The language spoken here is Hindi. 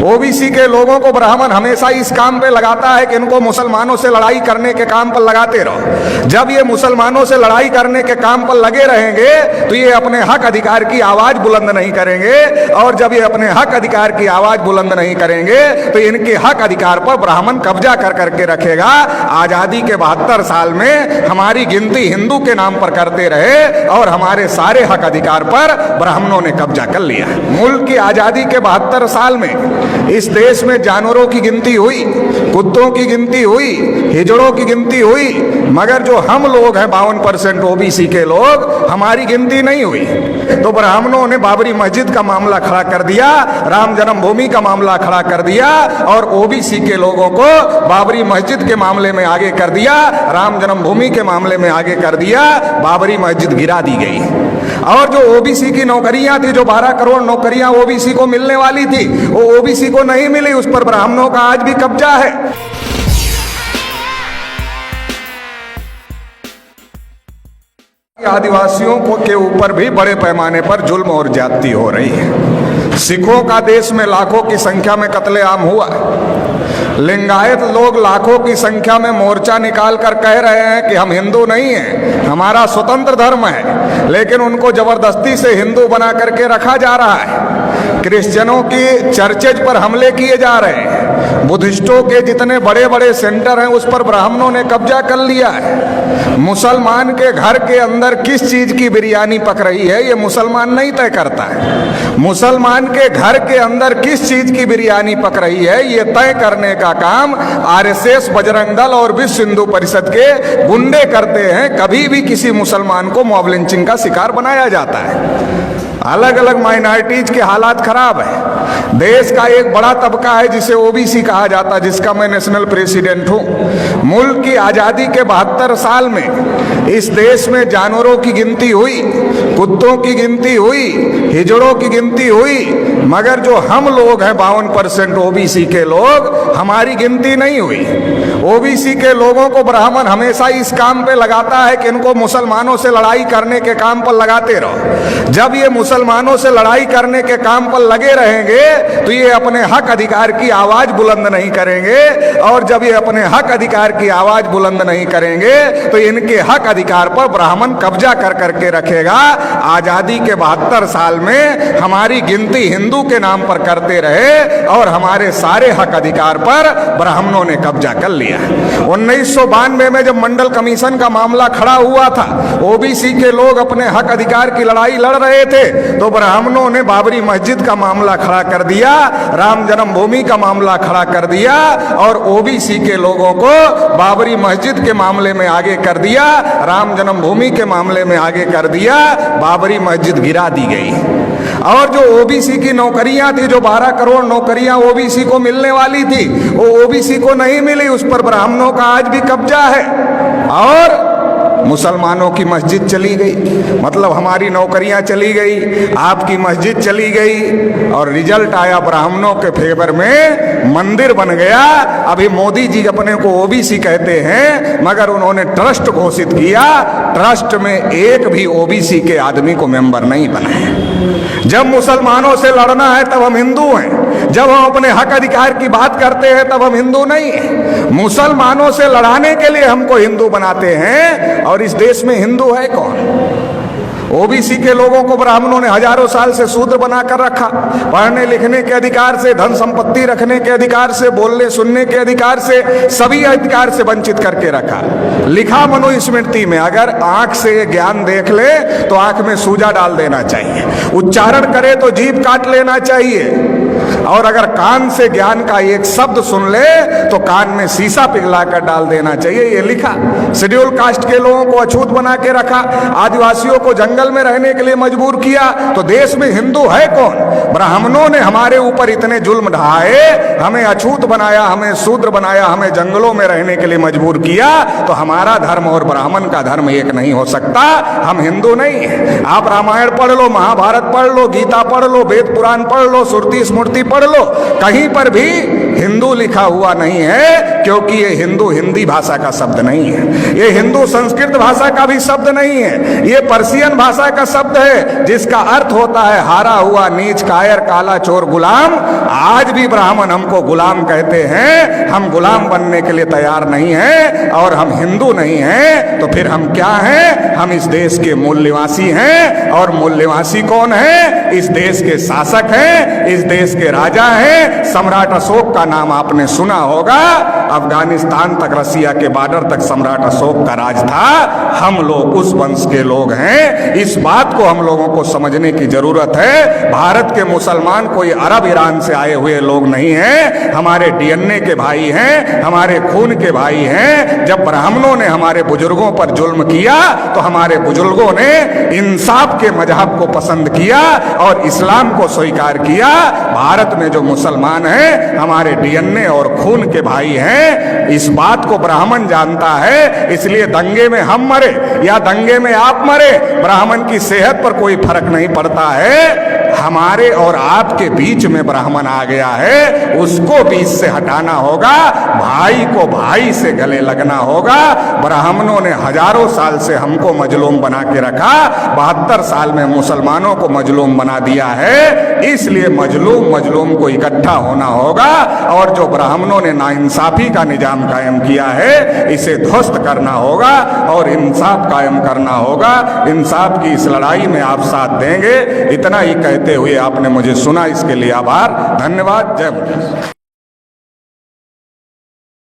ओबीसी के लोगों को ब्राह्मण हमेशा इस काम पे लगाता है कि इनको मुसलमानों से लड़ाई करने के काम पर लगाते रहो। जब ये मुसलमानों से लड़ाई करने के काम पर लगे रहेंगे तो ये अपने हक अधिकार की आवाज बुलंद नहीं करेंगे, और जब ये अपने हक अधिकार की आवाज बुलंद नहीं करेंगे तो इनके हक अधिकार पर ब्राह्मण कब्जा कर करके रखेगा। आजादी के 72 साल में हमारी गिनती हिंदू के नाम पर करते रहे और हमारे सारे हक अधिकार पर ब्राह्मणों ने कब्जा कर लिया। मुल्क की आजादी के 72 साल में इस देश में जानवरों की गिनती हुई, कुत्तों की गिनती हुई, हिजड़ों की गिनती हुई, मगर जो हम लोग हैं 52% ओबीसी के लोग, हमारी गिनती नहीं हुई। तो ब्राह्मणों ने बाबरी मस्जिद का मामला खड़ा कर दिया, राम जन्मभूमि का मामला खड़ा कर दिया, और ओबीसी के लोगों को बाबरी मस्जिद के मामले में आगे कर दिया, राम जन्मभूमि के मामले में आगे कर दिया। बाबरी मस्जिद गिरा दी गई। और जो ओबीसी की नौकरियां थी, जो 12 करोड़ नौकरियां ओबीसी को मिलने वाली थी, वो ओबीसी को नहीं मिली, उस पर ब्राह्मणों का आज भी कब्जा है। आदिवासियों को के ऊपर भी बड़े पैमाने पर जुल्म और ज्यादती हो रही है। सिखों का देश में लाखों की संख्या में कत्लेआम हुआ। लिंगायत लोग लाखों की संख्या में मोर्चा निकाल कर कह रहे हैं कि हम हिंदू नहीं हैं, हमारा स्वतंत्र धर्म है, लेकिन उनको जबरदस्ती से हिंदू बना करके रखा जा रहा है। क्रिश्चियनों की चर्चेज पर हमले किए जा रहे हैं। बुद्धिस्टों के जितने बड़े बड़े सेंटर हैं उस पर ब्राह्मणों ने कब्जा कर लिया है। मुसलमान के घर के अंदर किस चीज की बिरयानी पक रही है ये मुसलमान नहीं तय करता है। मुसलमान के घर के अंदर किस चीज की बिरयानी पक रही है ये तय करने का काम आरएसएस, बजरंग दल और विश्व हिंदू परिषद के गुंडे करते हैं। कभी भी किसी मुसलमान को मॉब लिंचिंग का शिकार बनाया जाता है। अलग अलग माइनॉरिटीज के हालात खराब है। देश का एक बड़ा तबका है जिसे ओबीसी कहा जाता है, जिसका मैं नेशनल प्रेसिडेंट हूं। मुल्क की आजादी के 72 साल में इस देश में जानवरों की गिनती हुई, कुत्तों की गिनती हुई, हिजड़ों की गिनती हुई, मगर जो हम लोग हैं 52% ओबीसी के लोग, हमारी गिनती नहीं हुई। ओबीसी के लोगों को ब्राह्मण हमेशा इस काम पे लगाता है कि इनको मुसलमानों से लड़ाई करने के काम पर लगाते रहो। जब ये मुसलमानों से लड़ाई करने के काम पर लगे रहेंगे तो ये अपने हक अधिकार की आवाज बुलंद नहीं करेंगे, और जब ये अपने हक अधिकार की आवाज बुलंद नहीं करेंगे तो इनके हक अधिकार पर ब्राह्मण कब्जा कर करके रखेगा। आजादी के 72 साल में हमारी गिनती हिंदू के नाम पर करते रहे और हमारे सारे हक अधिकार पर ब्राह्मणों ने कब्जा कर लिया। 1992 में जब मंडल कमीशन का मामला खड़ा हुआ था, ओबीसी के लोग अपने हक अधिकार की लड़ाई लड़ रहे थे, तो ब्राह्मणों ने बाबरी मस्जिद का मामला खड़ा कर दिया, राम जन्मभूमि का मामला खड़ा कर दिया, और ओबीसी के लोगों को बाबरी मस्जिद के मामले में आगे कर दिया, राम जन्मभूमि के मामले में आगे कर दिया। बाबरी मस्जिद गिरा दी गई। और जो ओबीसी की नौकरियां थी, जो 12 करोड़ नौकरियां ओबीसी को मिलने वाली थी, वो ओबीसी को नहीं मिली, उस पर ब्राह्मणों का आज भी कब्जा है। और मुसलमानों की मस्जिद चली गई, मतलब हमारी नौकरियां चली गई, आपकी मस्जिद चली गई, और रिजल्ट आया ब्राह्मणों के फेवर में, मंदिर बन गया। अभी मोदी जी अपने को ओबीसी कहते हैं, मगर उन्होंने ट्रस्ट घोषित किया, ट्रस्ट में एक भी ओबीसी के आदमी को मेंबर नहीं बनाए। जब मुसलमानों से लड़ना है तब हम हिंदू हैं, जब हम अपने हक अधिकार की बात करते हैं तब हम हिंदू नहीं हैं। मुसलमानों से लड़ाने के लिए हमको हिंदू बनाते हैं, और इस देश में हिंदू है कौन? ओबीसी के लोगों को ब्राह्मणों ने हजारों साल से शूद्र बनाकर रखा। पढ़ने लिखने के अधिकार से, धन संपत्ति रखने के अधिकार से, बोलने सुनने के अधिकार से, सभी अधिकार से वंचित करके रखा। लिखा मनुस्मृति में, अगर आंख से ज्ञान देख ले तो आंख में सूजा डाल देना चाहिए, उच्चारण करे तो जीभ काट लेना चाहिए, और अगर कान से ज्ञान का एक शब्द सुन ले तो कान में शीशा पिघला कर डाल देना चाहिए, ये लिखा। शेड्यूल कास्ट के लोगों को अछूत बना के रखा, आदिवासियों को जंगल में रहने के लिए मजबूर किया। तो देश में हिंदू है कौन? ब्राह्मणों ने हमारे ऊपर इतने जुल्म ढाए, हमें अछूत बनाया, हमें शूद्र बनाया, हमें जंगलों में रहने के लिए मजबूर किया। तो हमारा धर्म और ब्राह्मण का धर्म एक नहीं हो सकता। हम हिंदू नहीं है। आप रामायण पढ़ लो, महाभारत पढ़ लो, गीता पढ़ लो, वेद पुराण पढ़ लो, श्रुति स्मृति पढ़ लो, कहीं पर भी हिंदू लिखा हुआ नहीं है, क्योंकि ये हिंदू हिंदी भाषा का शब्द नहीं है, ये हिंदू संस्कृत भाषा का भी शब्द नहीं है, ये पर्शियन भाषा का शब्द है जिसका अर्थ होता है हारा हुआ, नीच, कायर, काला, चोर, गुलाम। आज भी ब्राह्मण हमको गुलाम कहते हैं। हम गुलाम बनने के लिए तैयार नहीं हैं और हम हिंदू नहीं हैं, तो फिर हम क्या हैं? हम इस देश के मूल निवासी हैं। और मूल निवासी कौन है? इस देश के शासक हैं, इस देश के राजा हैं। सम्राट अशोक का नाम आपने सुना होगा। अफगानिस्तान तक, रसिया के बॉर्डर तक सम्राट अशोक का राज था। हम लोग उस वंश के लोग हैं। इस बात को हम लोगों को समझने की जरूरत है। भारत के मुसलमान कोई अरब ईरान से आए हुए लोग नहीं हैं। हमारे डीएनए के भाई हैं, हमारे खून के भाई हैं। जब ब्राह्मणों ने हमारे बुजुर्गों पर जुल्म किया तो हमारे बुजुर्गों ने इंसाफ के मजहब को पसंद किया और इस्लाम को स्वीकार किया। भारत में जो मुसलमान हैं हमारे डीएनए और खून के भाई हैं। इस बात को ब्राह्मण जानता है, इसलिए दंगे में हम मरे या दंगे में आप मरे, ब्राह्मण की सेहत पर कोई फर्क नहीं पड़ता है। हमारे और आपके बीच में ब्राह्मण आ गया है, उसको बीच से हटाना होगा। भाई को भाई से गले लगना होगा। ब्राह्मणों ने हजारों साल से हमको मजलूम बना के रखा, 72 साल में मुसलमानों को मजलूम बना दिया है। इसलिए मजलूम को इकट्ठा होना होगा और जो ब्राह्मणों ने नाइंसाफी का निजाम कायम किया है इसे ध्वस्त करना होगा और इंसाफ कायम करना होगा। इंसाफ की इस लड़ाई में आप साथ देंगे। इतना ही कहते हुए आपने मुझे सुना, इसके लिए आभार, धन्यवाद। जय मुनि।